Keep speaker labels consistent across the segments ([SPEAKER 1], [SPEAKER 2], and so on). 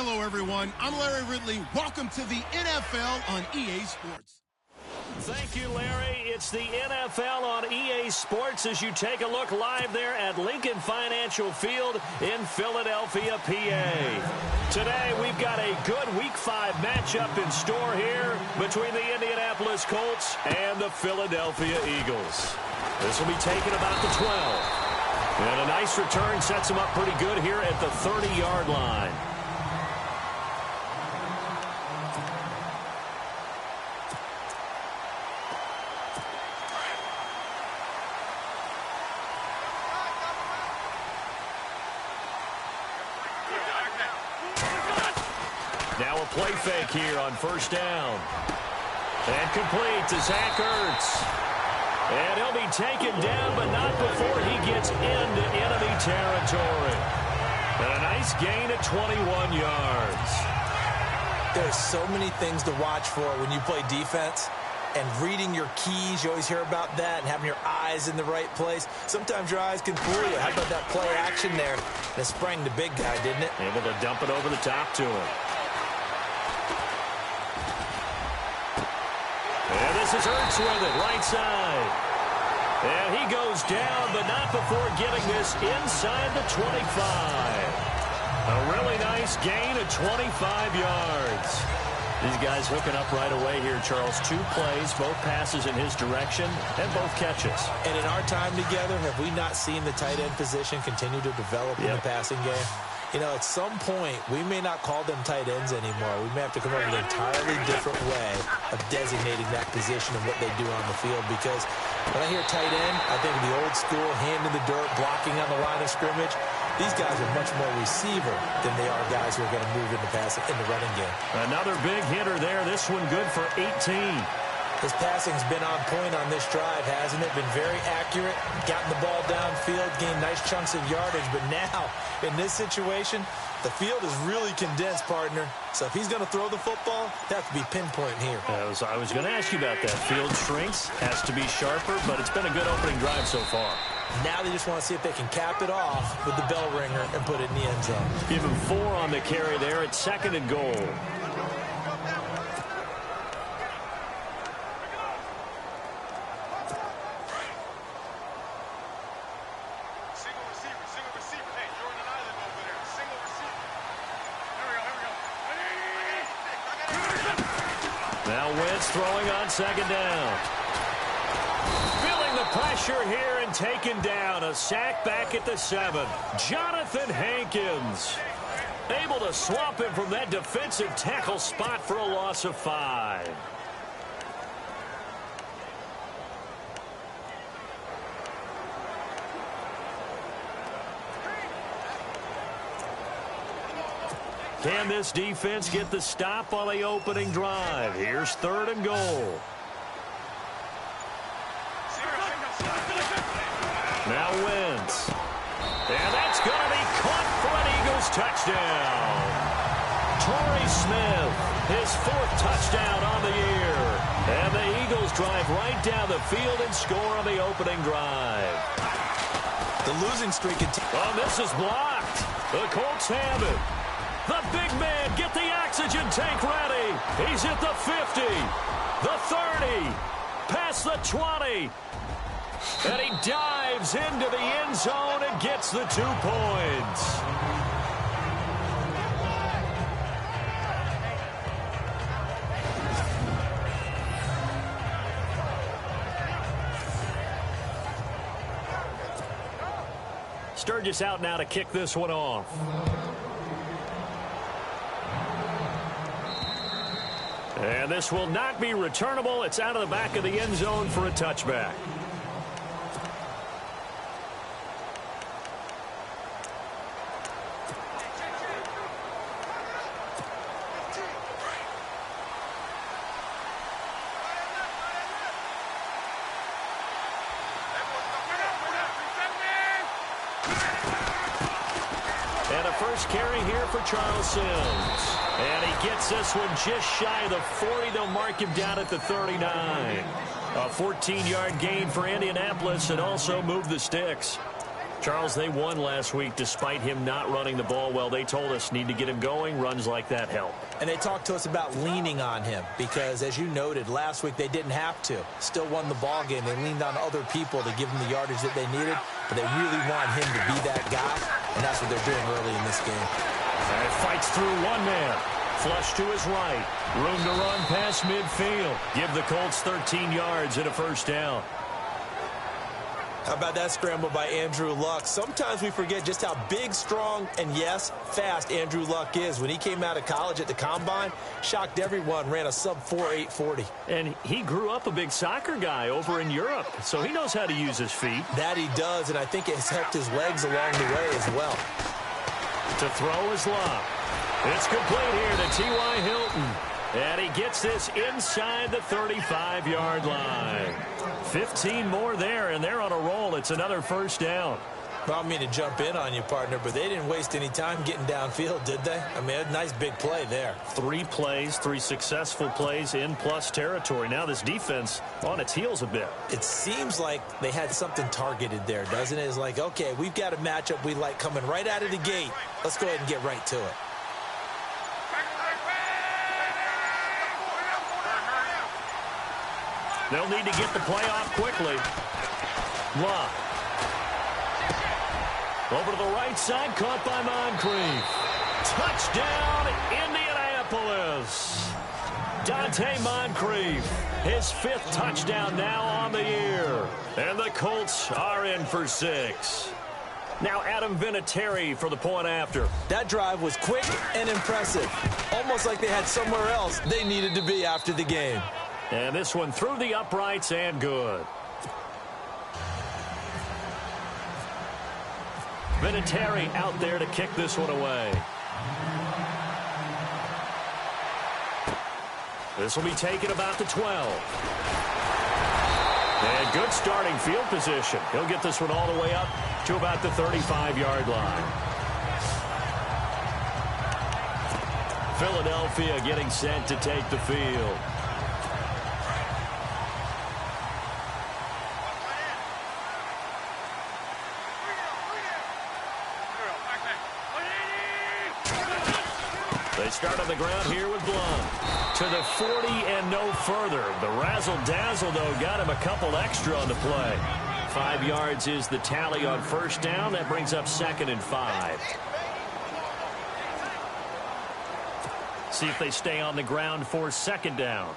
[SPEAKER 1] Hello, everyone. I'm Larry Ridley. Welcome to the NFL on EA Sports.
[SPEAKER 2] Thank you, Larry. It's the NFL on EA Sports as you take a look live there at Lincoln Financial Field in Philadelphia, PA. Today, we've got a good Week 5 matchup in store here between the Indianapolis Colts and the Philadelphia Eagles. This will be taken about the 12. And a nice return sets them up pretty good here at the 30-yard line. Now a play fake here on first down. And complete to Zach Ertz. And he'll be taken down, but not before he gets into enemy territory. And a nice gain of 21 yards.
[SPEAKER 3] There's so many things to watch for when you play defense. And reading your keys, you always hear about that, and having your eyes in the right place. Sometimes your eyes can fool you. How about that play action there? That sprang the big guy, didn't it?
[SPEAKER 2] Able to dump it over the top to him. And this is Ertz with it, right side. And he goes down, but not before getting this inside the 25. A really nice gain of 25 yards. These guys hooking up right away here, Charles. 2 plays, both passes in his direction, and both catches.
[SPEAKER 3] And in our time together, have we not seen the tight end position continue to develop in the passing game? You know, at some point, we may not call them tight ends anymore. We may have to come up with an entirely different way of designating that position and what they do on the field. Because when I hear tight end, I think of the old school, hand in the dirt, blocking on the line of scrimmage. These guys are much more receiver than they are guys who are going to move into passing in the running game.
[SPEAKER 2] Another big hitter there. This one good for 18.
[SPEAKER 3] His passing's been on point on this drive, hasn't it? Been very accurate, gotten the ball downfield, gained nice chunks of yardage. But now, in this situation, the field is really condensed, partner. So if he's going to throw the football, that has to be pinpoint here.
[SPEAKER 2] I was going to ask you about that. Field shrinks, has to be sharper, but it's been a good opening drive so far.
[SPEAKER 3] Now they just want to see if they can cap it off with the bell ringer and put it in the end zone.
[SPEAKER 2] Give him 4 on the carry there at 2nd and goal. Now Wentz throwing on 2nd down. Feeling the pressure here and taken down. A sack back at the 7. Jonathan Hankins able to swamp him from that defensive tackle spot for a loss of 5. Can this defense get the stop on the opening drive? Here's 3rd and goal. Now Wentz. And that's going to be caught for an Eagles touchdown. Torrey Smith, his 4th touchdown on the year. And the Eagles drive right down the field and score on the opening drive.
[SPEAKER 3] The losing streak continues.
[SPEAKER 2] Oh, this is blocked. The Colts have it. The big man, get the oxygen tank ready. He's at the 50, the 30, past the 20. And he dives into the end zone and gets the 2 points. Sturgis out now to kick this one off. And this will not be returnable. It's out of the back of the end zone for a touchback. And a first carry here for Charles Sims. And he gets this one just shy of the 40. They'll mark him down at the 39. A 14-yard gain for Indianapolis and also move the sticks. Charles, they won last week despite him not running the ball well. They told us need to get him going. Runs like that help.
[SPEAKER 3] And they talked to us about leaning on him because, as you noted, last week they didn't have to. Still won the ball game. They leaned on other people to give them the yardage that they needed, but they really want him to be that guy, and that's what they're doing early in this game.
[SPEAKER 2] And it fights through one man. Flush to his right. Room to run past midfield. Give the Colts 13 yards and a first down.
[SPEAKER 3] How about that scramble by Andrew Luck? Sometimes we forget just how big, strong, and, yes, fast Andrew Luck is. When he came out of college at the Combine, shocked everyone, ran a sub-4.8 40.
[SPEAKER 2] And he grew up a big soccer guy over in Europe, so he knows how to use his feet.
[SPEAKER 3] That he does, and I think it has helped his legs along the way as well.
[SPEAKER 2] To throw is Luck. It's complete here to T.Y. Hilton. And he gets this inside the 35-yard line. 15 more there, and they're on a roll. It's another first down.
[SPEAKER 3] Well, I don't mean to jump in on you, partner, but they didn't waste any time getting downfield, did they? I mean, a nice big play there.
[SPEAKER 2] 3 plays, 3 successful plays in plus territory. Now this defense on its heels a bit.
[SPEAKER 3] It seems like they had something targeted there, doesn't it? It's like, okay, we've got a matchup we like coming right out of the gate. Let's go ahead and get right to it.
[SPEAKER 2] They'll need to get the play off quickly. Luck. Over to the right side, caught by Moncrief. Touchdown, Indianapolis. Dante Moncrief, his 5th touchdown now on the year. And the Colts are in for 6. Now Adam Vinatieri for the point after.
[SPEAKER 3] That drive was quick and impressive. Almost like they had somewhere else they needed to be after the game.
[SPEAKER 2] And this one through the uprights and good. Vinatieri out there to kick this one away. This will be taken about the 12. And good starting field position. He'll get this one all the way up to about the 35-yard line. Philadelphia getting set to take the field. They start on the ground here with Blunt. To the 40 and no further. The razzle-dazzle, though, got him a couple extra on the play. 5 yards is the tally on first down. That brings up 2nd and 5. See if they stay on the ground for 2nd down.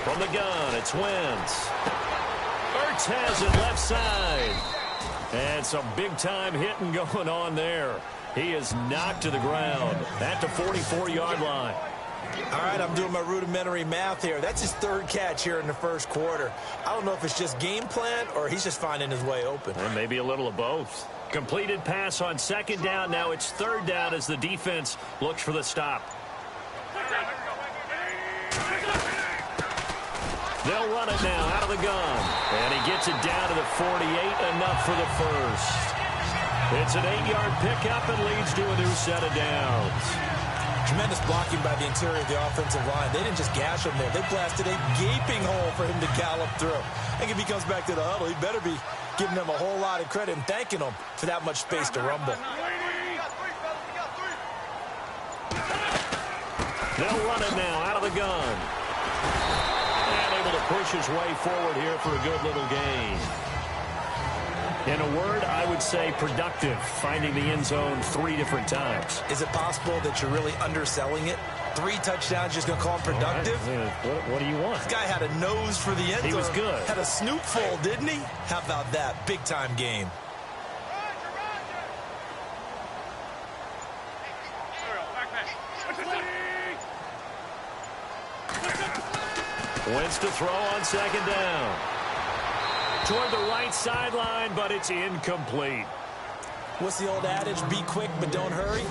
[SPEAKER 2] From the gun, it's Wentz. Ertz has it left side. And some big-time hitting going on there. He is knocked to the ground at the 44-yard line.
[SPEAKER 3] All right, I'm doing my rudimentary math here. That's his 3rd catch here in the first quarter. I don't know if it's just game plan or he's just finding his way open.
[SPEAKER 2] And maybe a little of both. Completed pass on 2nd down. Now it's 3rd down as the defense looks for the stop. They'll run it now out of the gun. And he gets it down to the 48, enough for the first. It's an 8-yard pickup and leads to a new set of downs.
[SPEAKER 3] Tremendous blocking by the interior of the offensive line. They didn't just gash him there. They blasted a gaping hole for him to gallop through. I think if he comes back to the huddle, he better be giving them a whole lot of credit and thanking them for that much space to rumble.
[SPEAKER 2] They'll run it now out of the gun. And able to push his way forward here for a good little gain. In a word, I would say productive, finding the end zone 3 different times.
[SPEAKER 3] Is it possible that you're really underselling it? 3 touchdowns, just going to call him productive?
[SPEAKER 2] Right. What do you want?
[SPEAKER 3] This guy had a nose for the end zone.
[SPEAKER 2] He was good.
[SPEAKER 3] Had a snoopful, didn't he? How about that? Big-time game.
[SPEAKER 2] Wentz to throw on 2nd down. Toward the right sideline, but it's incomplete.
[SPEAKER 3] What's the old adage? Be quick, but don't hurry.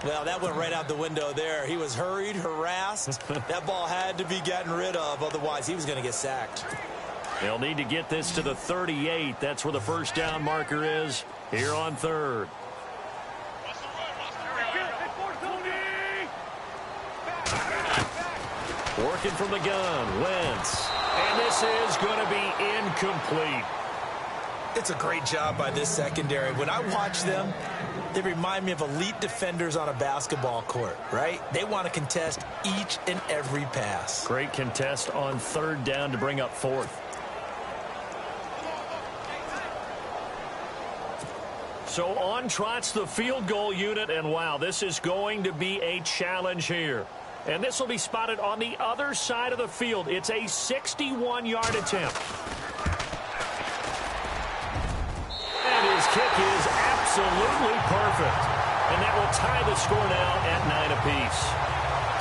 [SPEAKER 3] Well, that went right out the window there. He was hurried, harassed. That ball had to be gotten rid of. Otherwise, he was going to get sacked.
[SPEAKER 2] They'll need to get this to the 38. That's where the first down marker is here on 3rd. Working from the gun, Wentz. And this is going to be incomplete.
[SPEAKER 3] It's a great job by this secondary. When I watch them, they remind me of elite defenders on a basketball court, right? They want to contest each and every pass.
[SPEAKER 2] Great contest on third down to bring up fourth. So on trots the field goal unit, and wow, this is going to be a challenge here. And this will be spotted on the other side of the field. It's a 61-yard attempt. And his kick is absolutely perfect. And that will tie the score now at 9 apiece.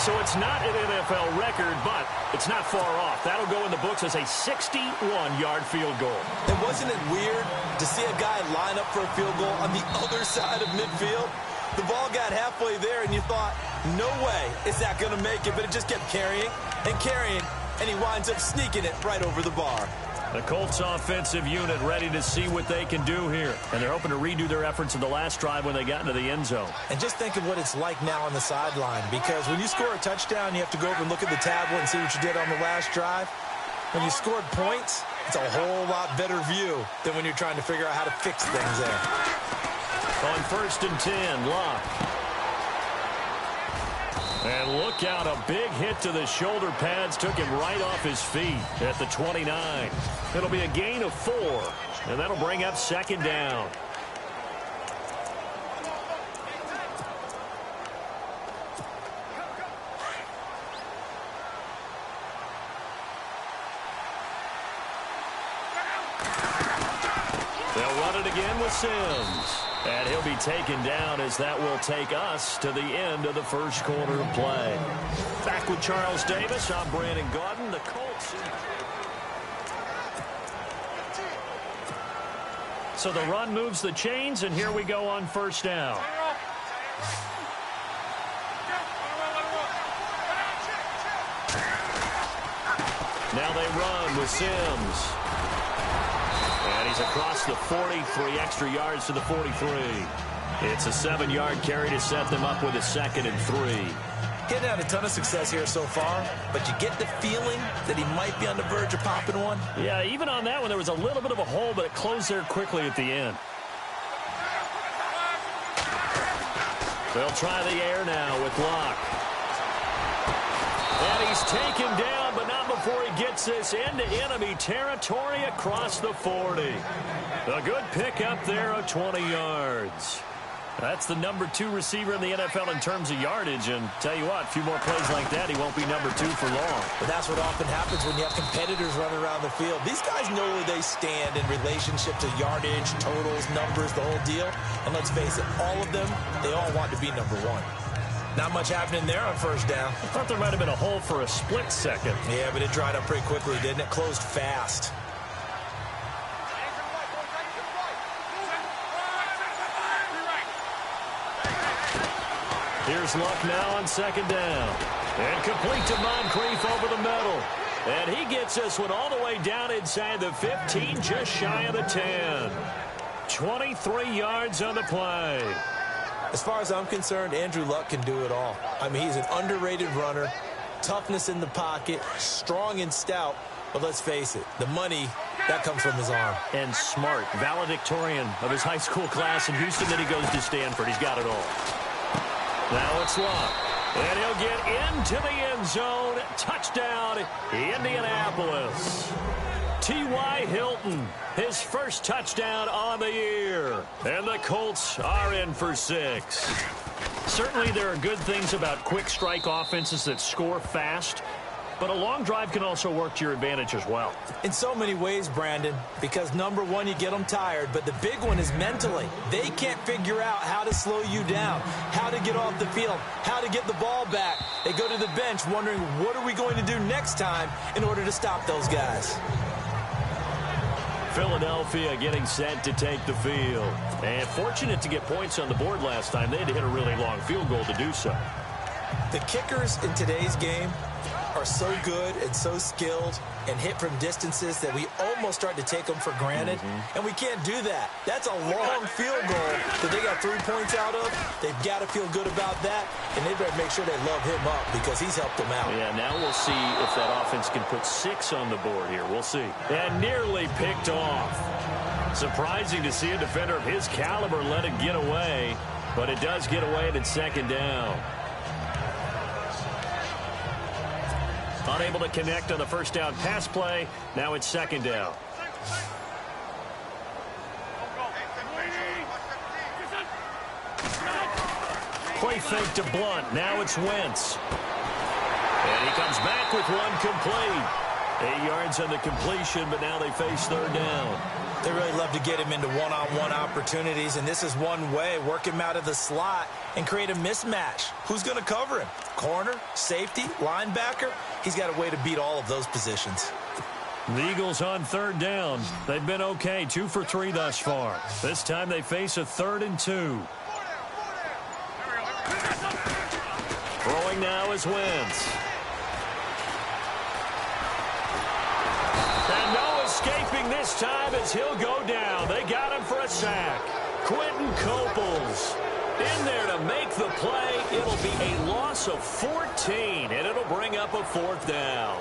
[SPEAKER 2] So it's not an NFL record, but it's not far off. That'll go in the books as a 61-yard field goal.
[SPEAKER 3] And wasn't it weird to see a guy line up for a field goal on the other side of midfield? The ball got halfway there, and you thought, no way is that going to make it, but it just kept carrying, and he winds up sneaking it right over the bar.
[SPEAKER 2] The Colts offensive unit ready to see what they can do here. And they're hoping to redo their efforts in the last drive when they got into the end zone.
[SPEAKER 3] And just think of what it's like now on the sideline, because when you score a touchdown, you have to go over and look at the tablet and see what you did on the last drive. When you scored points, it's a whole lot better view than when you're trying to figure out how to fix things there.
[SPEAKER 2] On 1st and 10, Locke. And look out, a big hit to the shoulder pads took him right off his feet at the 29. It'll be a gain of 4, and that'll bring up 2nd down. They'll run it again with Sims. And he'll be taken down as that will take us to the end of the first quarter of play. Back with Charles Davis, I'm Brandon Gaudin. The Colts. So the run moves the chains, and here we go on 1st down. Now they run with Sims. And he's across the 40, 3 extra yards to the 43. It's a 7-yard carry to set them up with a 2nd and 3.
[SPEAKER 3] Getting had a ton of success here so far, but you get the feeling that he might be on the verge of popping one.
[SPEAKER 2] Yeah, even on that one, there was a little bit of a hole, but it closed there quickly at the end. They'll try the air now with Locke. And he's taken down, but not before he gets this into enemy territory across the 40. A good pickup there of 20 yards. That's the number 2 receiver in the NFL in terms of yardage. And tell you what, a few more plays like that, he won't be number 2 for long.
[SPEAKER 3] But that's what often happens when you have competitors running around the field. These guys know where they stand in relationship to yardage, totals, numbers, the whole deal. And let's face it, all of them, they all want to be number 1. Not much happening there on 1st down.
[SPEAKER 2] I thought there might have been a hole for a split second.
[SPEAKER 3] Yeah, but it dried up pretty quickly, didn't it? Closed fast.
[SPEAKER 2] Here's Luck now on 2nd down. And complete to Moncrief over the middle. And he gets this one all the way down inside the 15, just shy of the 10. 23 yards on the play.
[SPEAKER 3] As far as I'm concerned, Andrew Luck can do it all. I mean, he's an underrated runner, toughness in the pocket, strong and stout. But let's face it, the money, that comes from his arm.
[SPEAKER 2] And smart, valedictorian of his high school class in Houston. Then he goes to Stanford. He's got it all. Now it's Luck. And he'll get into the end zone. Touchdown, Indianapolis. T.Y. Hilton, his first touchdown on the year. And the Colts are in for 6. Certainly there are good things about quick strike offenses that score fast, but a long drive can also work to your advantage as well.
[SPEAKER 3] In so many ways, Brandon, because number 1, you get them tired, but the big one is mentally. They can't figure out how to slow you down, how to get off the field, how to get the ball back. They go to the bench wondering, what are we going to do next time in order to stop those guys?
[SPEAKER 2] Philadelphia getting set to take the field. And fortunate to get points on the board last time. They had to hit a really long field goal to do so.
[SPEAKER 3] The kickers in today's game, are so good and so skilled and hit from distances that we almost start to take them for granted, and we can't do that. That's a long field goal that they got 3 points out of. They've got to feel good about that, and they better make sure they love him up because he's helped them out.
[SPEAKER 2] Yeah, now we'll see if that offense can put 6 on the board here. We'll see. And nearly picked off. Surprising to see a defender of his caliber let it get away, but it does get away and it's second down. Unable to connect on the first down pass play. Now it's second down. Play fake to Blunt. Now it's Wentz. And he comes back with one complete. 8 yards on the completion, but now they face third down.
[SPEAKER 3] They really love to get him into one-on-one opportunities, and this is one way. Work him out of the slot and create a mismatch. Who's going to cover him? Corner, safety, linebacker? He's got a way to beat all of those positions.
[SPEAKER 2] The Eagles on third down. They've been okay, 2 for 3 thus far. This time they face a 3rd and 2. Throwing now is Wentz. And no escaping this time as he'll go down. They got him for a sack. Quentin Coples in there to make the play. It'll be a loss of 14, and it'll bring up a 4th down.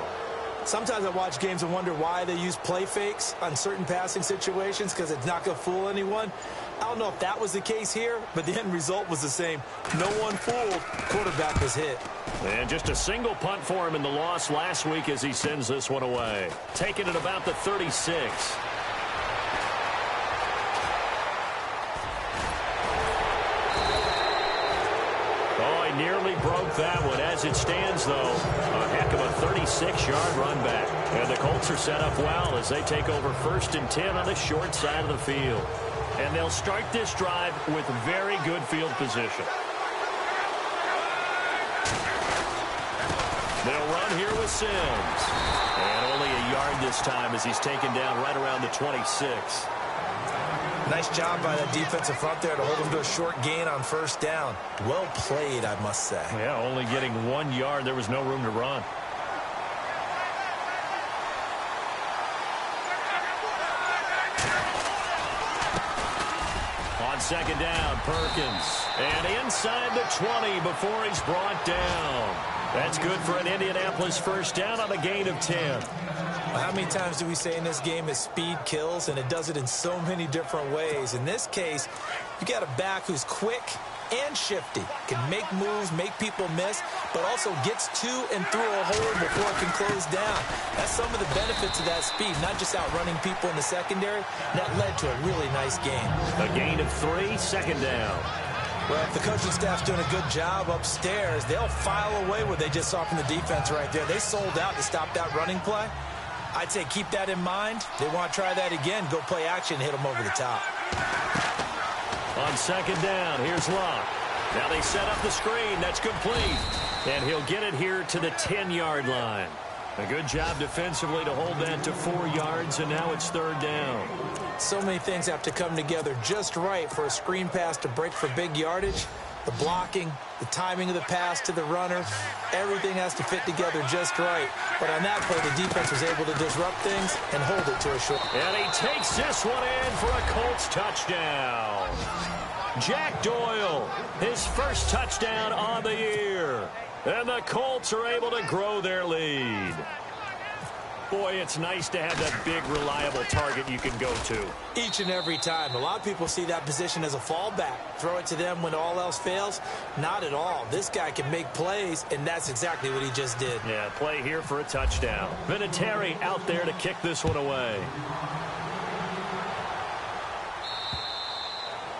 [SPEAKER 3] Sometimes I watch games and wonder why they use play fakes on certain passing situations because it's not going to fool anyone. I don't know if that was the case here, but the end result was the same. No one fooled. Quarterback was hit.
[SPEAKER 2] And just a single punt for him in the loss last week as he sends this one away. Taking it about the 36. Oh, he nearly broke that one. As it stands, though, a heck of a 36-yard run back. And the Colts are set up well as they take over 1st and 10 on the short side of the field. And they'll start this drive with very good field position. They'll run here with Sims. And only a yard this time as he's taken down right around the 26.
[SPEAKER 3] Nice job by that defensive front there to hold him to a short gain on 1st down. Well played, I must say.
[SPEAKER 2] Yeah, only getting 1 yard. There was no room to run. On second down, Perkins. And inside the 20 before he's brought down. That's good for an Indianapolis 1st down on a gain of 10.
[SPEAKER 3] How many times do we say in this game that speed kills, and it does it in so many different ways? In this case, you got a back who's quick and shifty, can make moves, make people miss, but also gets to and through a hole before it can close down. That's some of the benefits of that speed, not just outrunning people in the secondary. That led to a really nice game.
[SPEAKER 2] A gain of 3, second down.
[SPEAKER 3] Well, if the coaching staff's doing a good job upstairs, they'll file away what they just saw from the defense right there. They sold out to stop that running play. I'd say keep that in mind. They want to try that again. Go play action and hit them over the top.
[SPEAKER 2] On second down, here's Locke. Now they set up the screen. That's complete. And he'll get it here to the 10-yard line. A good job defensively to hold that to 4 yards, and now it's 3rd down.
[SPEAKER 3] So many things have to come together just right for a screen pass to break for big yardage. The blocking, the timing of the pass to the runner, everything has to fit together just right. But on that play, the defense was able to disrupt things and hold it to a short.
[SPEAKER 2] And he takes this one in for a Colts touchdown. Jack Doyle, his first touchdown on the year. And the Colts are able to grow their lead. Boy, it's nice to have that big, reliable target you can go to.
[SPEAKER 3] Each and every time. A lot of people see that position as a fallback. Throw it to them when all else fails. Not at all. This guy can make plays, and that's exactly what he just did.
[SPEAKER 2] Yeah, play here for a touchdown. Vinatieri out there to kick this one away.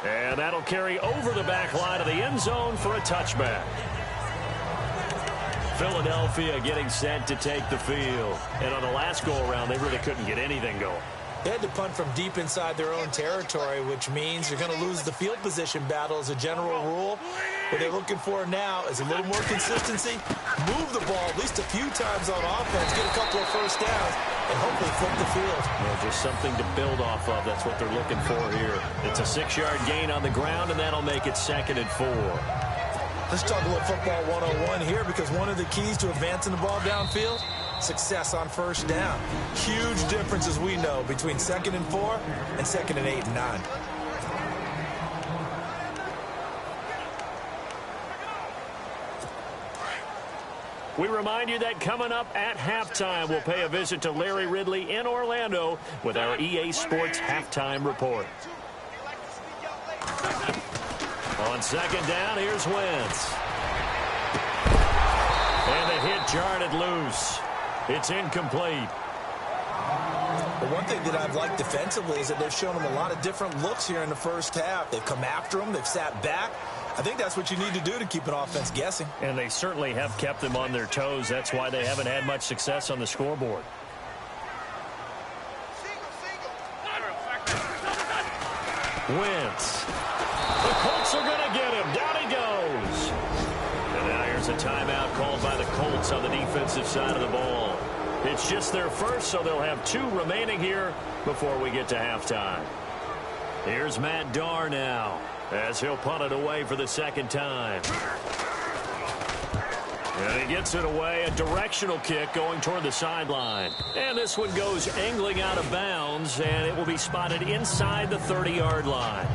[SPEAKER 2] And that'll carry over the back line of the end zone for a touchback. Philadelphia getting set to take the field. And on the last go-around, they really couldn't get anything going.
[SPEAKER 3] They had to punt from deep inside their own territory, which means you're going to lose the field position battle as a general rule. What they're looking for now is a little more consistency, move the ball at least a few times on offense, get a couple of first downs, and hopefully flip the field.
[SPEAKER 2] Yeah, just something to build off of. That's what they're looking for here. It's a 6-yard gain on the ground, and that'll make it 2nd and 4.
[SPEAKER 3] Let's talk a little football 101 here, because one of the keys to advancing the ball downfield, success on first down. Huge difference, as we know, between 2nd and 4 and 2nd and 8 and 9.
[SPEAKER 2] We remind you that coming up at halftime, we'll pay a visit to Larry Ridley in Orlando with our EA Sports halftime report. On 2nd down, here's Wentz. And the hit jarred it loose. It's incomplete.
[SPEAKER 3] Well, one thing that I've liked defensively is that they've shown him a lot of different looks here in the first half. They've come after him. They've sat back. I think that's what you need to do to keep an offense guessing.
[SPEAKER 2] And they certainly have kept them on their toes. That's why they haven't had much success on the scoreboard. Wentz. The Colts are going to get him. Down he goes. And now here's a timeout called by the Colts on the defensive side of the ball. It's just their first, so they'll have 2 remaining here before we get to halftime. Here's Matt Darr now, as he'll punt it away for the 2nd time. And he gets it away, a directional kick going toward the sideline. And this one goes angling out of bounds, and it will be spotted inside the 30-yard line.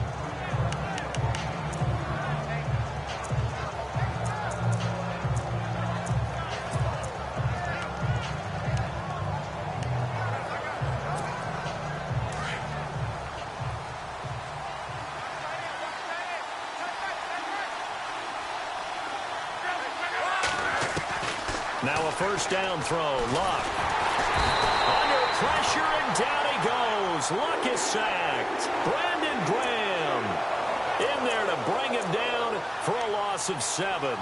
[SPEAKER 2] Now a first down throw. Luck. Under pressure, and down he goes. Luck is sacked. Brandon Graham in there to bring him down for a loss of 7.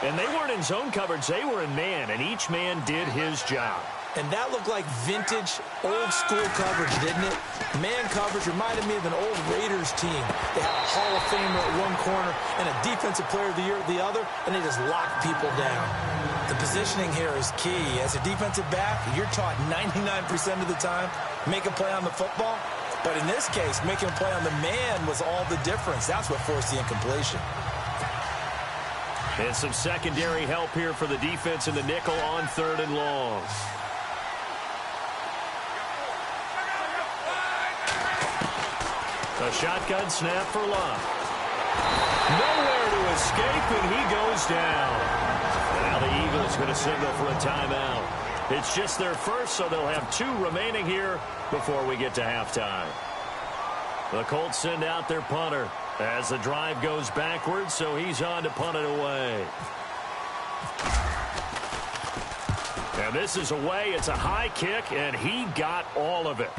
[SPEAKER 2] And they weren't in zone coverage. They were in man, and each man did his job.
[SPEAKER 3] And that looked like vintage, old-school coverage, didn't it? Man coverage reminded me of an old Raiders team. They had a Hall of Famer at one corner and a Defensive Player of the Year at the other, and they just locked people down. The positioning here is key. As a defensive back, you're taught 99% of the time, make a play on the football. But in this case, making a play on the man was all the difference. That's what forced the incompletion.
[SPEAKER 2] And some secondary help here for the defense in the nickel on 3rd and long. A shotgun snap for Luck. Nowhere to escape, and he goes down. Now the Eagles going to signal for a timeout. It's just their first, so they'll have 2 remaining here before we get to halftime. The Colts send out their punter as the drive goes backwards, so he's on to punt it away. And this is away. It's a high kick, and he got all of it.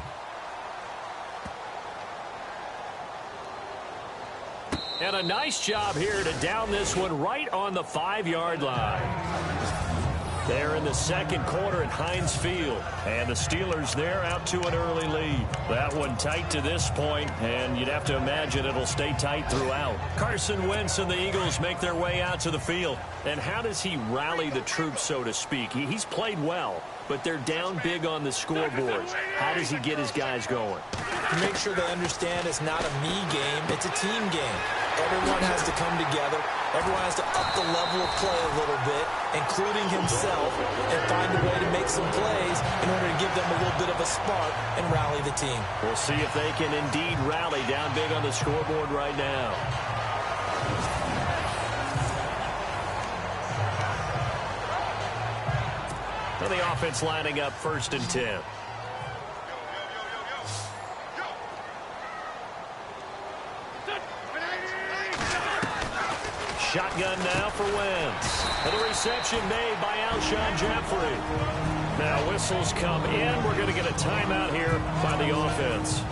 [SPEAKER 2] And a nice job here to down this one right on the 5-yard line. They're in the 2nd quarter at Heinz Field. And the Steelers there out to an early lead. That one tight to this point, and you'd have to imagine it'll stay tight throughout. Carson Wentz and the Eagles make their way out to the field. And how does he rally the troops, so to speak? He's played well, but they're down big on the scoreboard. How does he get his guys going?
[SPEAKER 3] Make sure they understand it's not a me game, it's a team game. Everyone has to come together. Everyone has to up the level of play a little bit, including himself, and find a way to make some plays in order to give them a little bit of a spark and rally the team. We'll see if they can indeed rally down big on the scoreboard right now.
[SPEAKER 2] And the offense lining up 1st and 10. Shotgun now for Wentz. And the reception made by Alshon Jeffrey. Now whistles come in. We're going to get a timeout here by the offense,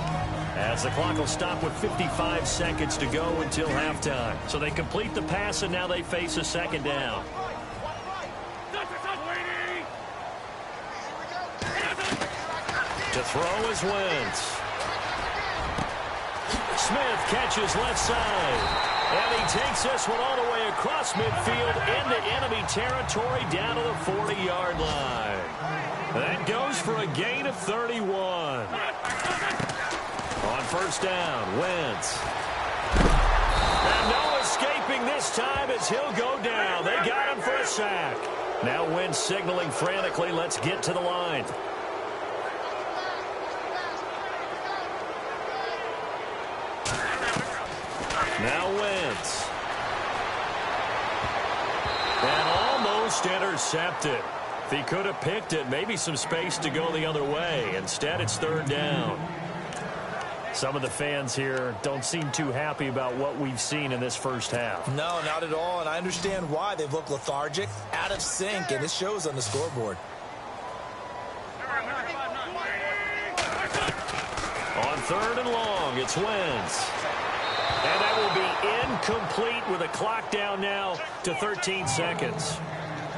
[SPEAKER 2] as the clock will stop with 55 seconds to go until halftime. So they complete the pass, and now they face a 2nd down. To throw is Wentz. Smith catches left side. And he takes this one all the way across midfield into enemy territory down to the 40-yard line. That goes for a gain of 31. On 1st down, Wentz. And no escape escaping this time as he'll go down. They got him for a sack. Now Wentz signaling frantically, let's get to the line. Now Wentz. And almost intercepted. If he could have picked it, maybe some space to go the other way. Instead, it's third down. Some of the fans here don't seem too happy about what we've seen in this first half.
[SPEAKER 3] No, not at all, and I understand why. They've looked lethargic, out of sync, and it shows on the scoreboard.
[SPEAKER 2] On third and long, it's Wentz. And that will be incomplete with a clock down now to 13 seconds.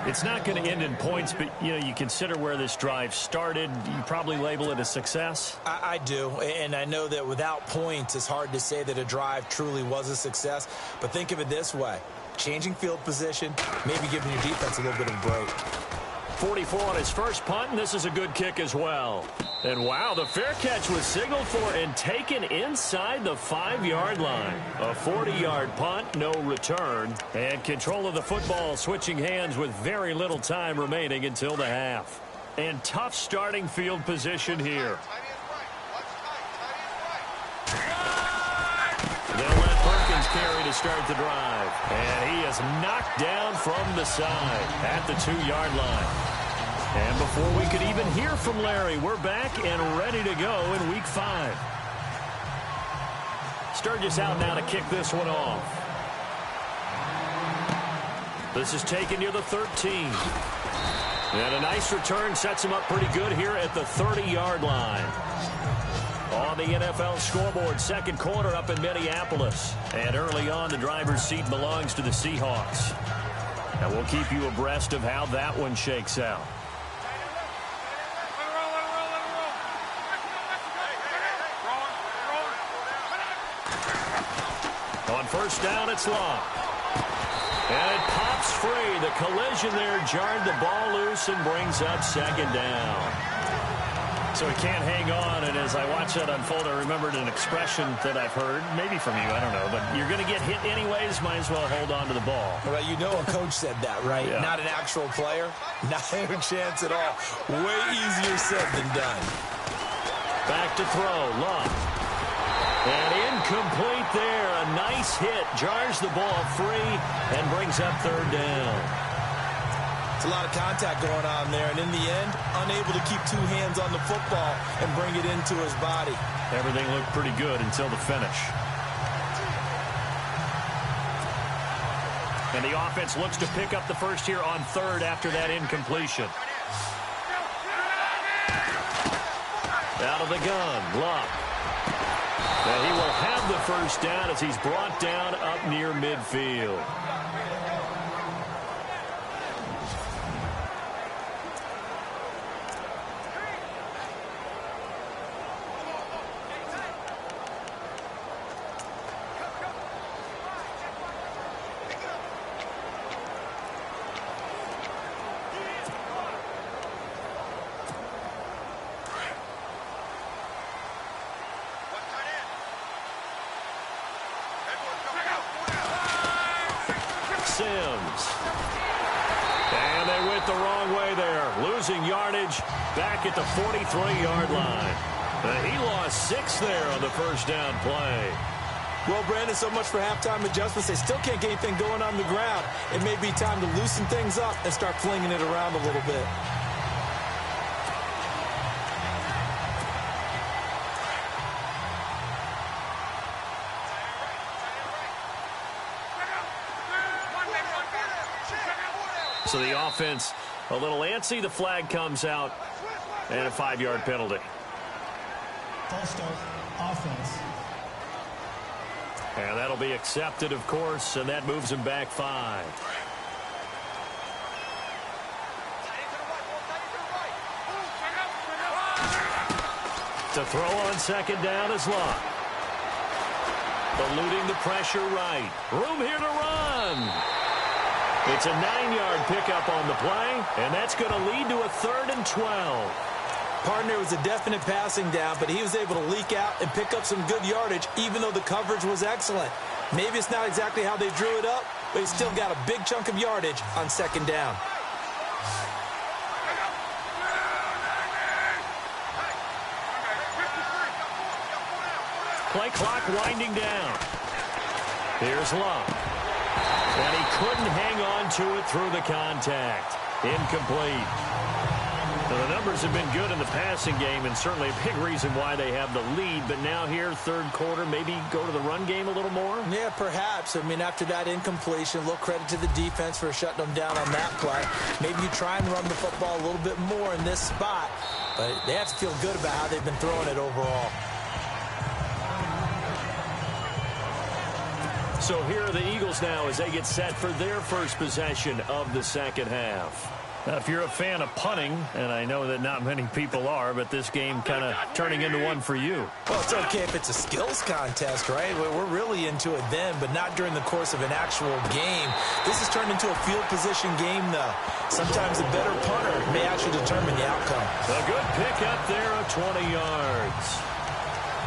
[SPEAKER 2] It's not going to end in points, but, you consider where this drive started. You probably label it a success.
[SPEAKER 3] I do, and I know that without points, it's hard to say that a drive truly was a success. But think of it this way. Changing field position, maybe giving your defense a little bit of a break.
[SPEAKER 2] 44 on his first punt, and this is a good kick as well. And wow, the fair catch was signaled for and taken inside the 5-yard line. A 40-yard punt, no return. And control of the football switching hands with very little time remaining until the half. And tough starting field position here. They'll let Perkins carry to start the drive. And he is knocked down from the side at the 2-yard line. And before we could even hear from Larry, we're back and ready to go in Week 5. Sturgis out now to kick this one off. This is taken near the 13. And a nice return sets him up pretty good here at the 30-yard line. On the NFL scoreboard, second quarter up in Minneapolis. And early on, the driver's seat belongs to the Seahawks. And we'll keep you abreast of how that one shakes out. On first down, it's Locke. And it pops free. The collision there jarred the ball loose and brings up second down. So he can't hang on, and as I watch that unfold, I remembered an expression that I've heard, maybe from you, I don't know, but you're going to get hit anyways, might as well hold on to the ball.
[SPEAKER 3] Well, a coach said that, right?
[SPEAKER 2] Yeah.
[SPEAKER 3] Not an actual player. Not a chance at all. Way easier said than done.
[SPEAKER 2] Back to throw, Locke. And incomplete there. A nice hit. Jars the ball free and brings up third down.
[SPEAKER 3] It's a lot of contact going on there, and in the end, unable to keep two hands on the football and bring it into his body.
[SPEAKER 2] Everything looked pretty good until the finish. And the offense looks to pick up the first here on third after that incompletion. Out of the gun, Locke. And he will have the first down as he's brought down up near midfield. And they went the wrong way there, losing yardage back at the 43-yard line. He lost 6 there on the first down play.
[SPEAKER 3] Well, Brandon, so much for halftime adjustments. They still can't get anything going on the ground. It may be time to loosen things up and start flinging it around a little bit.
[SPEAKER 2] So the offense a little antsy. The flag comes out and a 5-yard penalty.
[SPEAKER 4] False start, offense.
[SPEAKER 2] And that'll be accepted, of course, and that moves him back 5. To throw on second down is Locke. Eluding the pressure right. Room here to run. It's a 9-yard pickup on the play, and that's going to lead to a 3rd and 12.
[SPEAKER 3] Partner was a definite passing down, but he was able to leak out and pick up some good yardage, even though the coverage was excellent. Maybe it's not exactly how they drew it up, but he's still got a big chunk of yardage on second down.
[SPEAKER 2] Play clock winding down. Here's Love. And he couldn't hang on to it through the contact. Incomplete. Now, the numbers have been good in the passing game, and certainly a big reason why they have the lead. But now here, third quarter, maybe go to the run game a little more?
[SPEAKER 3] Yeah, perhaps. I mean, after that incompletion, a little credit to the defense for shutting them down on that play. Maybe you try and run the football a little bit more in this spot. But they have to feel good about how they've been throwing it overall.
[SPEAKER 2] So here are the Eagles now as they get set for their first possession of the second half. Now, if you're a fan of punting, and I know that not many people are, but this game kind of turning into one for you.
[SPEAKER 3] Well, it's okay if it's a skills contest, right? We're really into it then, but not during the course of an actual game. This has turned into a field position game, though. Sometimes a better punter may actually determine the outcome.
[SPEAKER 2] A good pick up there of 20 yards.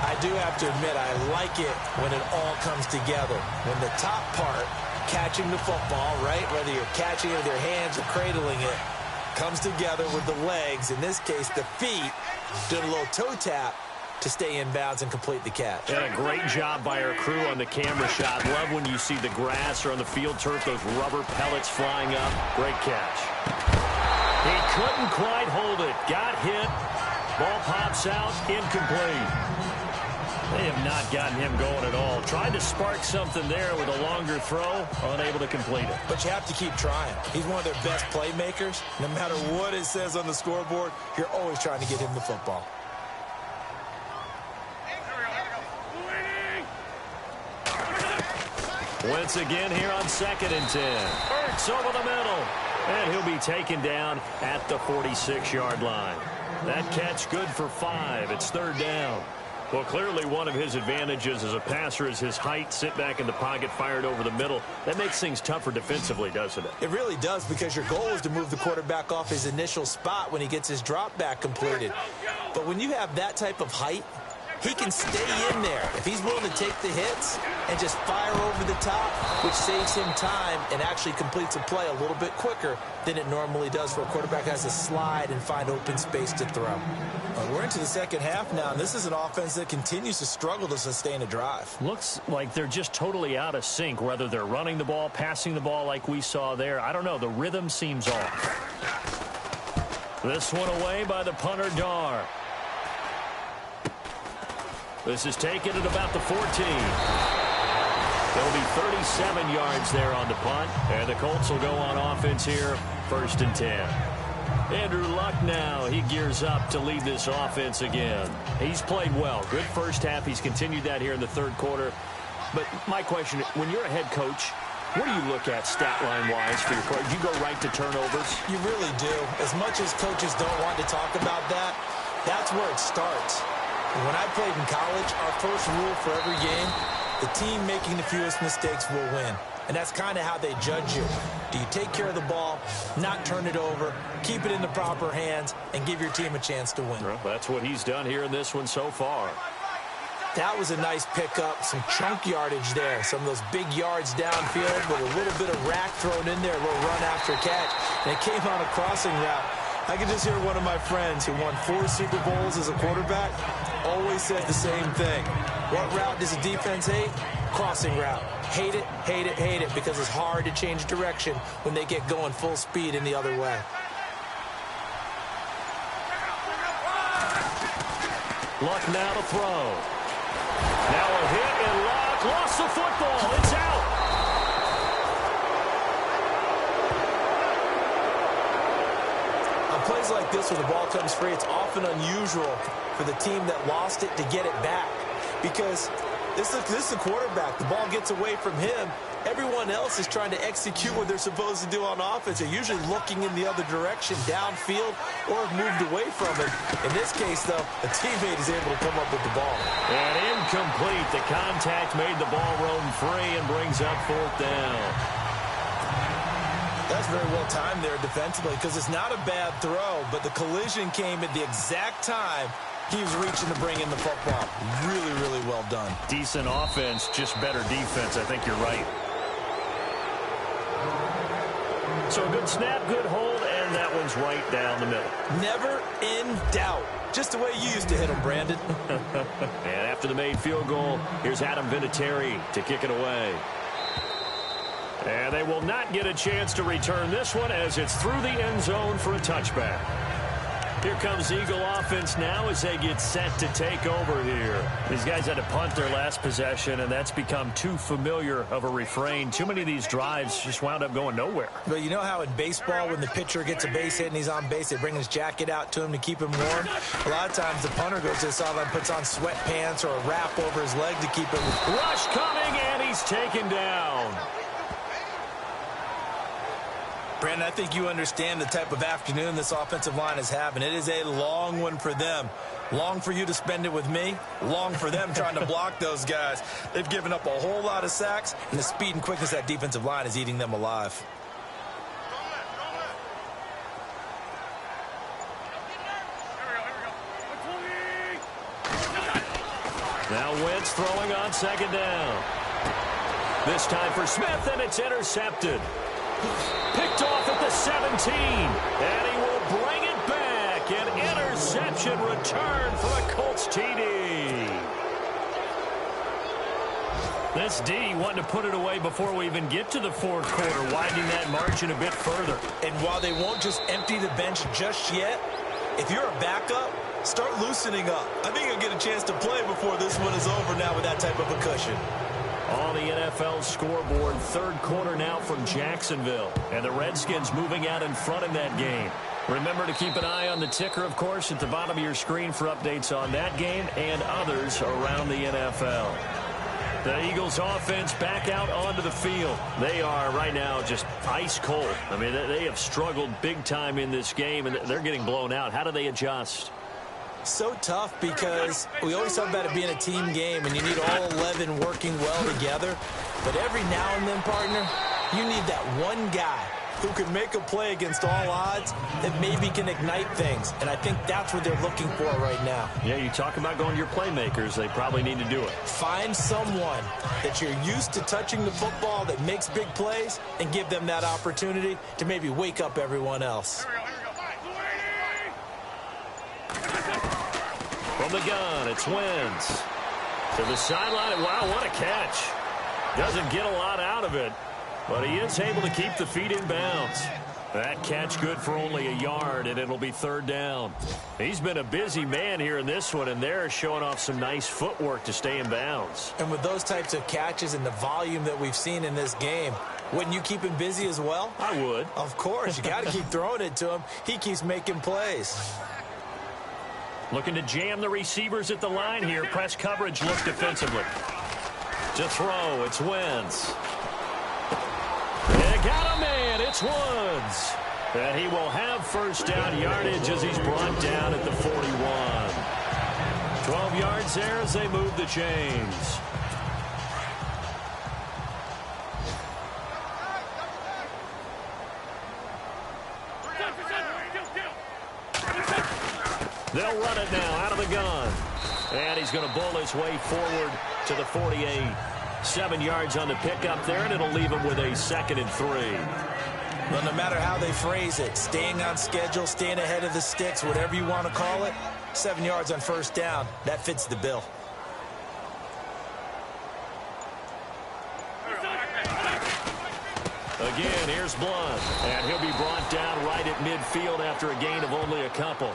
[SPEAKER 3] I do have to admit, I like it when it all comes together. When the top part, catching the football, right, whether you're catching it with your hands or cradling it, comes together with the legs, in this case the feet, doing a little toe tap to stay in bounds and complete the catch.
[SPEAKER 2] And a great job by our crew on the camera shot. Love when you see the grass or on the field turf, those rubber pellets flying up. Great catch. He couldn't quite hold it. Got hit. Ball pops out. Incomplete. They have not gotten him going at all. Tried to spark something there with a longer throw, unable to complete it.
[SPEAKER 3] But you have to keep trying. He's one of their best playmakers. No matter what it says on the scoreboard, you're always trying to get him the football.
[SPEAKER 2] Once again here on 2nd and 10. Ertz over the middle. And he'll be taken down at the 46-yard line. That catch good for 5. It's 3rd down. Well, clearly one of his advantages as a passer is his height. Sit back in the pocket, fired over the middle. That makes things tougher defensively, doesn't it?
[SPEAKER 3] It really does, because your goal is to move the quarterback off his initial spot when he gets his drop back completed. But when you have that type of height, he can stay in there if he's willing to take the hits and just fire over the top, which saves him time and actually completes a play a little bit quicker than it normally does for a quarterback who has to slide and find open space to throw. We're into the second half now, and this is an offense that continues to struggle to sustain a drive.
[SPEAKER 2] Looks like they're just totally out of sync, whether they're running the ball, passing the ball like we saw there. I don't know. The rhythm seems off. This one away by the punter, Dar. This is taken at about the 14. There'll be 37 yards there on the punt, and the Colts will go on offense here, 1st and 10. Andrew Luck now, he gears up to lead this offense again. He's played well. Good first half. He's continued that here in the 3rd quarter. But my question, when you're a head coach, what do you look at stat line-wise for your coach? Do you go right to turnovers?
[SPEAKER 3] You really do. As much as coaches don't want to talk about that, that's where it starts. When I played in college, our first rule for every game, the team making the fewest mistakes will win. And that's kind of how they judge you. Do you take care of the ball, not turn it over, keep it in the proper hands, and give your team a chance to win?
[SPEAKER 2] Well, that's what he's done here in this one so far.
[SPEAKER 3] That was a nice pickup, some chunk yardage there. Some of those big yards downfield with a little bit of rack thrown in there, a little run after catch. And it came on a crossing route. I can just hear one of my friends who won 4 Super Bowls as a quarterback always said the same thing. What route does the defense hate? Crossing route. Hate it, hate it, hate it, because it's hard to change direction when they get going full speed in the other way.
[SPEAKER 2] Luck now to throw. Now a hit, and Luck lost the football. It's out.
[SPEAKER 3] On plays like this where the ball comes free, it's often unusual for the team that lost it to get it back, because this is a quarterback. The ball gets away from him. Everyone else is trying to execute what they're supposed to do on offense. They're usually looking in the other direction, downfield, or have moved away from it. In this case, though, a teammate is able to come up with the ball.
[SPEAKER 2] And incomplete. The contact made the ball roam free and brings up 4th down.
[SPEAKER 3] That's very well timed there defensively, because it's not a bad throw, but the collision came at the exact time He was reaching to bring in the football. Really, really well done.
[SPEAKER 2] Decent offense, just better defense. I think you're right. So a good snap, good hold, and that one's right down the middle.
[SPEAKER 3] Never in doubt. Just the way you used to hit him, Brandon.
[SPEAKER 2] And after the made field goal, here's Adam Vinatieri to kick it away. And they will not get a chance to return this one as it's through the end zone for a touchback. Here comes Eagle offense now as they get set to take over here. These guys had to punt their last possession, and that's become too familiar of a refrain. Too many of these drives just wound up going nowhere.
[SPEAKER 3] But you know how in baseball, when the pitcher gets a base hit and he's on base, they bring his jacket out to him to keep him warm? A lot of times the punter goes to the sideline, puts on sweatpants or a wrap over his leg to keep him.
[SPEAKER 2] Rush coming, and he's taken down.
[SPEAKER 3] Brandon, I think you understand the type of afternoon this offensive line is having. It is a long one for them. Long for you to spend it with me. Long for them trying to block those guys. They've given up a whole lot of sacks, and the speed and quickness of that defensive line is eating them alive.
[SPEAKER 2] Now Wentz throwing on second down. This time for Smith, and it's intercepted. Picked off at the 17, and he will bring it back. An interception return for the Colts TD. This D wanting to put it away before we even get to the fourth quarter, widening that margin a bit further.
[SPEAKER 3] And while they won't just empty the bench just yet, if you're a backup, start loosening up. I think you'll get a chance to play before this one is over now with that type of a cushion.
[SPEAKER 2] On the NFL scoreboard, third quarter now from Jacksonville. And the Redskins moving out in front in that game. Remember to keep an eye on the ticker, of course, at the bottom of your screen for updates on that game and others around the NFL. The Eagles offense back out onto the field. They are right now just ice cold. I mean, they have struggled big time in this game, and they're getting blown out. How do they adjust?
[SPEAKER 3] So tough because we always talk about it being a team game and you need all 11 working well together. But every now and then, partner, you need that one guy who can make a play against all odds that maybe can ignite things. And I think that's what they're looking for right now.
[SPEAKER 2] Yeah, you talk about going to your playmakers. They probably need to do it.
[SPEAKER 3] Find someone that you're used to touching the football that makes big plays and give them that opportunity to maybe wake up everyone else.
[SPEAKER 2] From the gun, it's Wentz. To the sideline. Wow, what a catch. Doesn't get a lot out of it, but he is able to keep the feet in bounds. That catch good for only a yard, and it'll be third down. He's been a busy man here in this one, and they're showing off some nice footwork to stay in bounds.
[SPEAKER 3] And with those types of catches and the volume that we've seen in this game, wouldn't you keep him busy as well?
[SPEAKER 2] I would.
[SPEAKER 3] Of course. You got to keep throwing it to him. He keeps making plays.
[SPEAKER 2] Looking to jam the receivers at the line here. Press coverage look defensively. To throw, it's Wentz. They got a man, it's Woods. And he will have first down yardage as he's brought down at the 41. 12 yards there as they move the chains. They'll run it now out of the gun. And he's going to bull his way forward to the 48. 7 yards on the pickup there, and it'll leave him with a 2nd and 3.
[SPEAKER 3] Well, no matter how they phrase it, staying on schedule, staying ahead of the sticks, whatever you want to call it, 7 yards on first down, that fits the bill.
[SPEAKER 2] Again, here's Blunt, and he'll be brought down right at midfield after a gain of only a couple.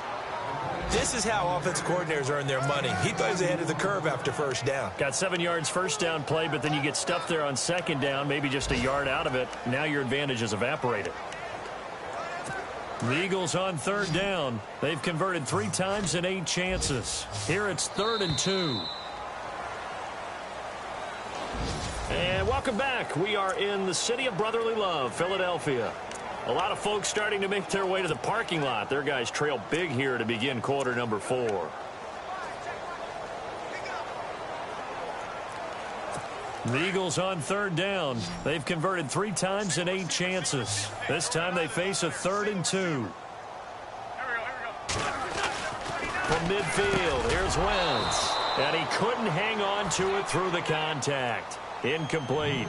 [SPEAKER 3] This is how offensive coordinators earn their money. He thought he was ahead of the curve after first down.
[SPEAKER 2] Got 7 yards first down play, but then you get stuffed there on second down, maybe just a yard out of it. Now your advantage is evaporated. The Eagles on third down. They've converted 3 times in 8 chances. Here it's 3rd and 2. And welcome back. We are in the city of brotherly love, Philadelphia. A lot of folks starting to make their way to the parking lot. Their guys trail big here to begin quarter number 4. The Eagles on third down. They've converted 3 times in 8 chances. This time they face a 3rd and 2. from midfield. Here's Wentz. And he couldn't hang on to it through the contact. Incomplete.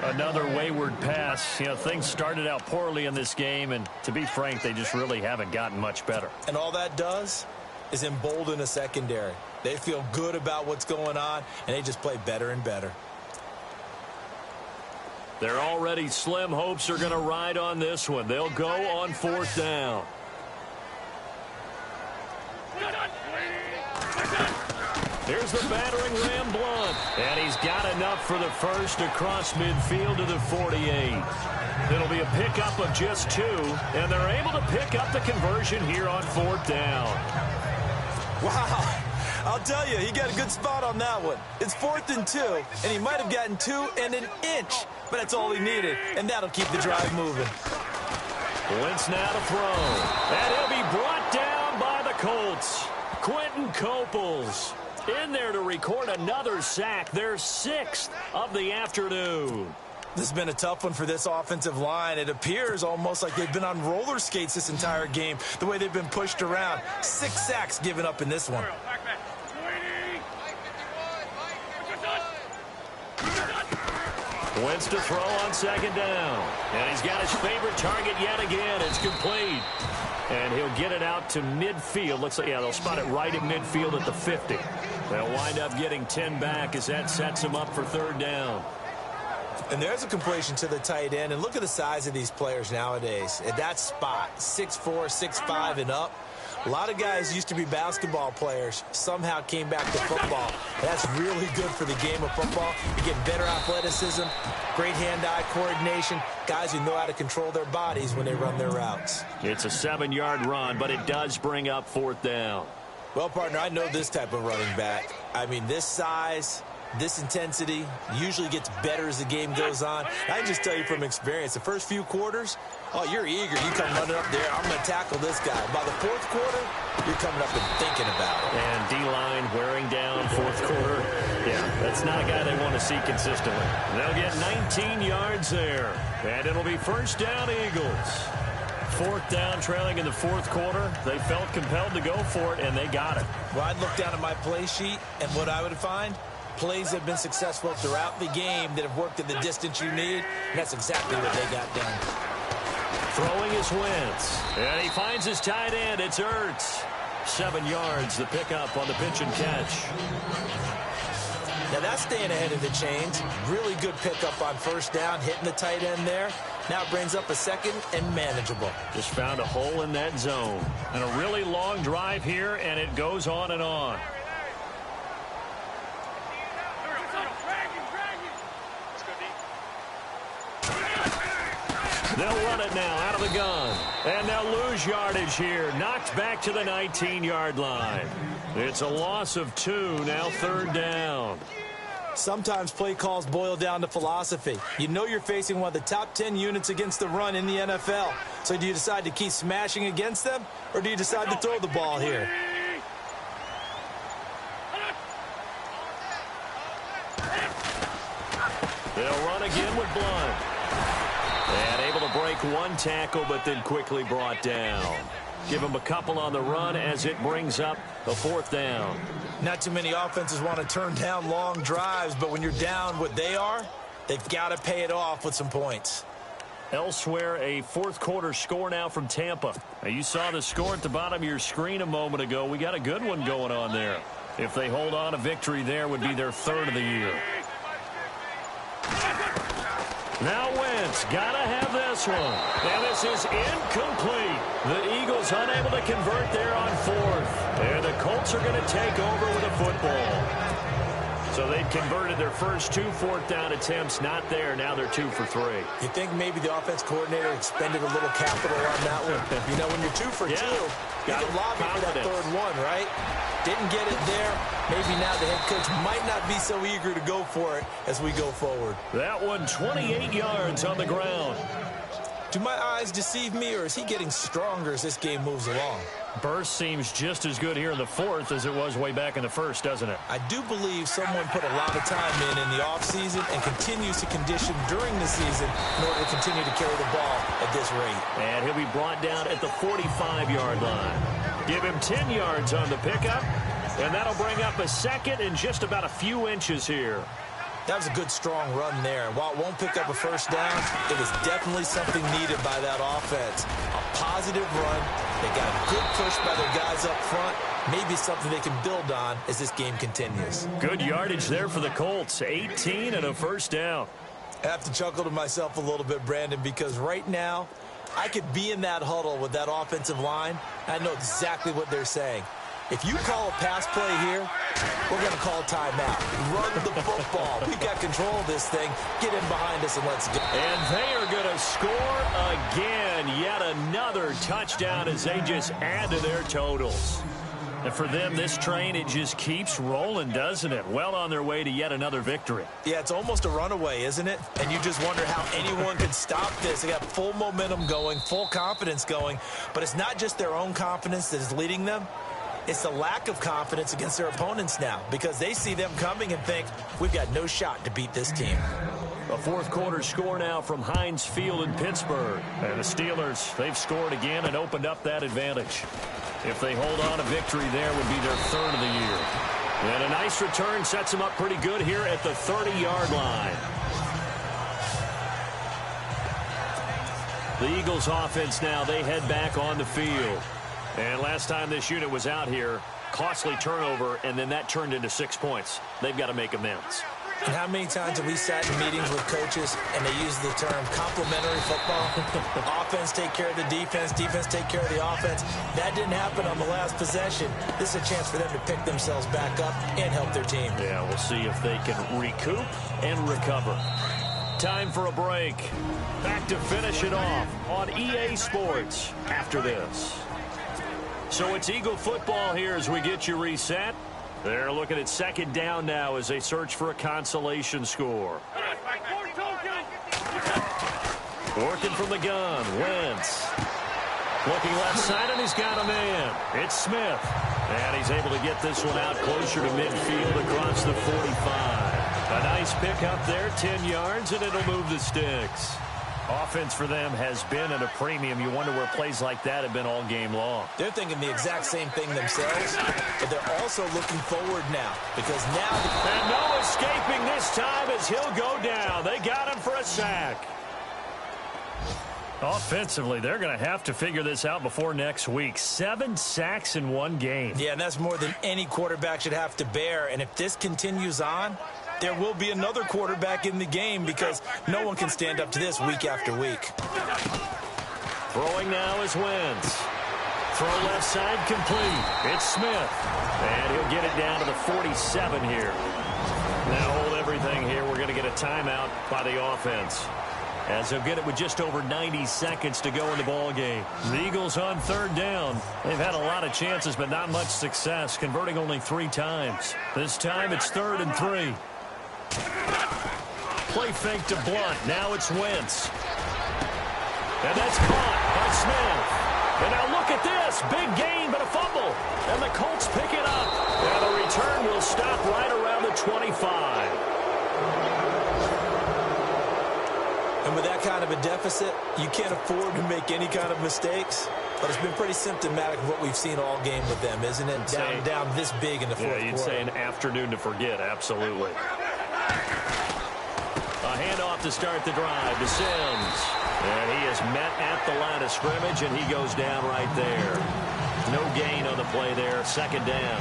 [SPEAKER 2] Another wayward pass. You know, things started out poorly in this game, and to be frank, they just really haven't gotten much better.
[SPEAKER 3] And all that does is embolden a secondary. They feel good about what's going on, and they just play better and better.
[SPEAKER 2] Their already slim hopes are going to ride on this one. They'll go on 4th down. Here's the battering ram Blunt. And he's got enough for the first across midfield to the 48. It'll be a pickup of just 2, and they're able to pick up the conversion here on 4th down.
[SPEAKER 3] Wow. I'll tell you, he got a good spot on that one. It's 4th and 2, and he might have gotten 2 and an inch, but that's all he needed, and that'll keep the drive moving.
[SPEAKER 2] Wentz now to throw, and he'll be brought down by the Colts. Quentin Coples in there to record another sack, their 6th of the afternoon.
[SPEAKER 3] This has been a tough one for this offensive line. It appears almost like they've been on roller skates this entire game, the way they've been pushed around. 6 sacks given up in this one.
[SPEAKER 2] Wentz to throw on 2nd down. And he's got his favorite target yet again. It's complete. And he'll get it out to midfield. Looks like, yeah, they'll spot it right at midfield at the 50. They'll wind up getting 10 back as that sets them up for 3rd down.
[SPEAKER 3] And there's a completion to the tight end. And look at the size of these players nowadays. At that spot, 6'4", 6'5", and up. A lot of guys used to be basketball players, somehow came back to football. That's really good for the game of football. You get better athleticism, great hand-eye coordination, guys who know how to control their bodies when they run their routes.
[SPEAKER 2] It's a 7-yard run, but it does bring up 4th down.
[SPEAKER 3] Well, partner, I know this type of running back. I mean, this size, this intensity usually gets better as the game goes on. I can just tell you from experience, the first few quarters, oh, you're eager. You come running up there, I'm going to tackle this guy. By the 4th quarter, you're coming up and thinking about it.
[SPEAKER 2] And D-line wearing down 4th quarter. Yeah, that's not a guy they want to see consistently. They'll get 19 yards there. And it'll be 1st down Eagles. 4th down, trailing in the 4th quarter. They felt compelled to go for it, and they got it.
[SPEAKER 3] Well, I'd look down at my play sheet, and what I would find, plays have been successful throughout the game that have worked at the distance you need, and that's exactly what they got done.
[SPEAKER 2] Throwing is Wentz, and he finds his tight end. It's Ertz. 7 yards, the pickup on the pitch and catch.
[SPEAKER 3] Now that's staying ahead of the chains. Really good pickup on 1st down, hitting the tight end there. Now it brings up a 2nd and manageable.
[SPEAKER 2] Just found a hole in that zone. And a really long drive here, and it goes on and on. They'll run it now out of the gun. And they'll lose yardage here. Knocked back to the 19-yard line. It's a loss of 2, now 3rd down.
[SPEAKER 3] Sometimes play calls boil down to philosophy. You know you're facing one of the top 10 units against the run in the NFL. So do you decide to keep smashing against them, or do you decide to throw the ball here?
[SPEAKER 2] They'll run again with Blunt. And able to break 1 tackle, but then quickly brought down. Give him a couple on the run as it brings up a 4th down.
[SPEAKER 3] Not too many offenses want to turn down long drives, but when you're down what they are, they've got to pay it off with some points.
[SPEAKER 2] Elsewhere, a 4th quarter score now from Tampa. Now, you saw the score at the bottom of your screen a moment ago. We got a good one going on there. If they hold on, a victory there would be their 3rd of the year. Now Wentz, gotta have this one. And this is incomplete. The Eagles unable to convert there on 4th. And the Colts are going to take over with a football. So they'd converted their first 2 4th down attempts. Not there. Now they're 2 for 3.
[SPEAKER 3] You think maybe the offense coordinator expended a little capital on that one? You know, when you're 2 for 2, you can lobby for that 3rd one, right? Didn't get it there. Maybe now the head coach might not be so eager to go for it as we go forward.
[SPEAKER 2] That one 28 yards on the ground.
[SPEAKER 3] Do my eyes deceive me, or is he getting stronger as this game moves along?
[SPEAKER 2] Burst seems just as good here in the 4th as it was way back in the 1st, doesn't it?
[SPEAKER 3] I do believe someone put a lot of time in the offseason and continues to condition during the season in order to continue to carry the ball at this rate.
[SPEAKER 2] And he'll be brought down at the 45-yard line. Give him 10 yards on the pickup, and that'll bring up a second and just about a few inches here.
[SPEAKER 3] That was a good, strong run there. While it won't pick up a first down, it was definitely something needed by that offense. A positive run. They got a good push by their guys up front. Maybe something they can build on as this game continues.
[SPEAKER 2] Good yardage there for the Colts. 18 and a first down.
[SPEAKER 3] I have to chuckle to myself a little bit, Brandon, because right now I could be in that huddle with that offensive line. I know exactly what they're saying. If you call a pass play here, we're going to call timeout. Run the football. We've got control of this thing. Get in behind us and let's go.
[SPEAKER 2] And they are going to score again. Yet another touchdown as they just add to their totals. And for them, this train, it just keeps rolling, doesn't it? Well on their way to yet another victory.
[SPEAKER 3] Yeah, it's almost a runaway, isn't it? And you just wonder how anyone could stop this. They got full momentum going, full confidence going. But it's not just their own confidence that is leading them. It's the lack of confidence against their opponents now because they see them coming and think, we've got no shot to beat this team.
[SPEAKER 2] A fourth quarter score now from Heinz Field in Pittsburgh. And the Steelers, they've scored again and opened up that advantage. If they hold on, a victory there would be their third of the year. And a nice return sets them up pretty good here at the 30-yard line. The Eagles offense now, they head back on the field. And last time this unit was out here, costly turnover, and then that turned into 6 points. They've got to make amends.
[SPEAKER 3] And how many times have we sat in meetings with coaches and they use the term complementary football? Offense take care of the defense, defense take care of the offense. That didn't happen on the last possession. This is a chance for them to pick themselves back up and help their team.
[SPEAKER 2] Yeah, we'll see if they can recoup and recover. Time for a break. Back to finish it off on EA Sports after this. So it's Eagle football here as we get you reset. They're looking at second down now as they search for a consolation score. Working from the gun, Wentz. Looking left side, and he's got a man. It's Smith. And he's able to get this one out closer to midfield across the 45. A nice pickup there, 10 yards, and it'll move the sticks. Offense for them has been at a premium. You wonder where plays like that have been all game long.
[SPEAKER 3] They're thinking the exact same thing themselves, but they're also looking forward now because now...
[SPEAKER 2] And no escaping this time as he'll go down. They got him for a sack. Offensively, they're going to have to figure this out before next week. 7 sacks in one game.
[SPEAKER 3] Yeah, and that's more than any quarterback should have to bear. And if this continues on, there will be another quarterback in the game because no one can stand up to this week after week.
[SPEAKER 2] Throwing now is Wentz. Throw left side complete. It's Smith. And he'll get it down to the 47 here. Now hold everything here. We're going to get a timeout by the offense, as they'll get it with just over 90 seconds to go in the ball game. The Eagles on third down. They've had a lot of chances, but not much success, converting only 3 times. This time it's 3rd and 3. Play fake to Blunt. Now it's Wentz. And that's caught by Smith. And now look at this. Big gain, but a fumble. And the Colts pick it up. And the return will stop right around the 25.
[SPEAKER 3] And with that kind of a deficit, you can't afford to make any kind of mistakes. But it's been pretty symptomatic of what we've seen all game with them, isn't it? Down this big in the fourth quarter.
[SPEAKER 2] Yeah, you'd say an afternoon to forget, absolutely. A handoff to start the drive to Sims. And he is met at the line of scrimmage, and he goes down right there. No gain on the play there, 2nd down.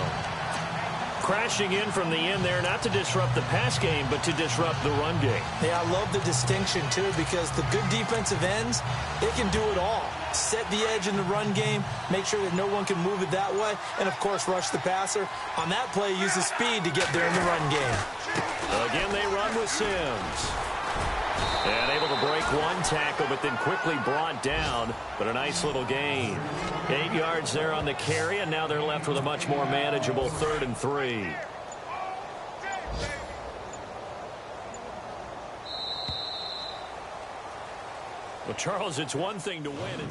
[SPEAKER 2] Crashing in from the end there, not to disrupt the pass game, but to disrupt the run game.
[SPEAKER 3] Yeah, I love the distinction, too, because the good defensive ends, they can do it all. Set the edge in the run game, make sure that no one can move it that way, and, of course, rush the passer. On that play, use the speed to get there in the run game.
[SPEAKER 2] Again, they run with Sims. And able to break one tackle, but then quickly brought down. But a nice little gain. 8 yards there on the carry, and now they're left with a much more manageable 3rd and 3. Well, Charles, it's one thing to win.